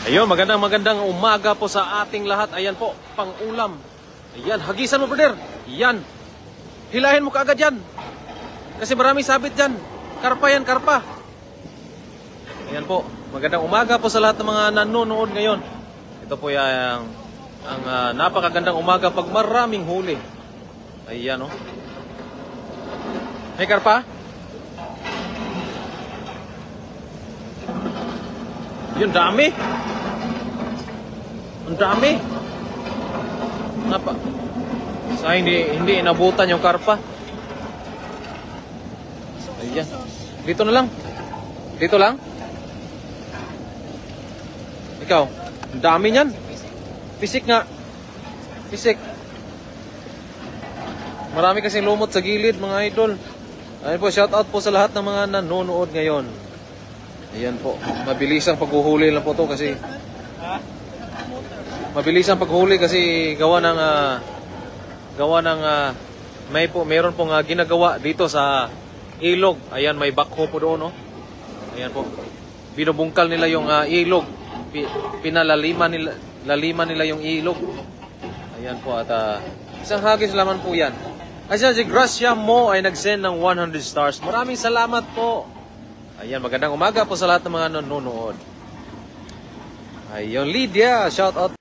Ayun, magandang umaga po sa ating lahat. Ayan po, pang-ulam. Ayan, hagisan mo, brother. Ayan. Hilahin mo kaagad yan. Kasi maraming sabit dyan. Karpa yan, karpa. Ayan po, magandang umaga po sa lahat ng mga nanonood ngayon. Ito po yung napakagandang umaga pag maraming huli. Ayan, oh. May karpa? Yun, dami. Ang dami. Sa hindi inabutan yung karpa. Ayan. Dito na lang. Dito lang. Ikaw, ang dami niyan. Pisik nga. Pisik. Marami kasing lumot sa gilid, mga idol. Ayun po, shout out po sa lahat ng mga nanonood ngayon. Ayan po, mabilis ang paghuhuli lang po to kasi mayroon pong ginagawa dito sa ilog. Ayan, may backhoe po doon, no. Ayan po. Binubungkal nila yung ilog. Pinalaliman nila yung ilog. Ayan po, at isang hagis laman po yan. Asya, si Gracia Mo ay nag-send ng 100 stars. Maraming salamat po. Ayan, magandang umaga po sa lahat ng mga nanonood. Ayun, Lydia, shout out.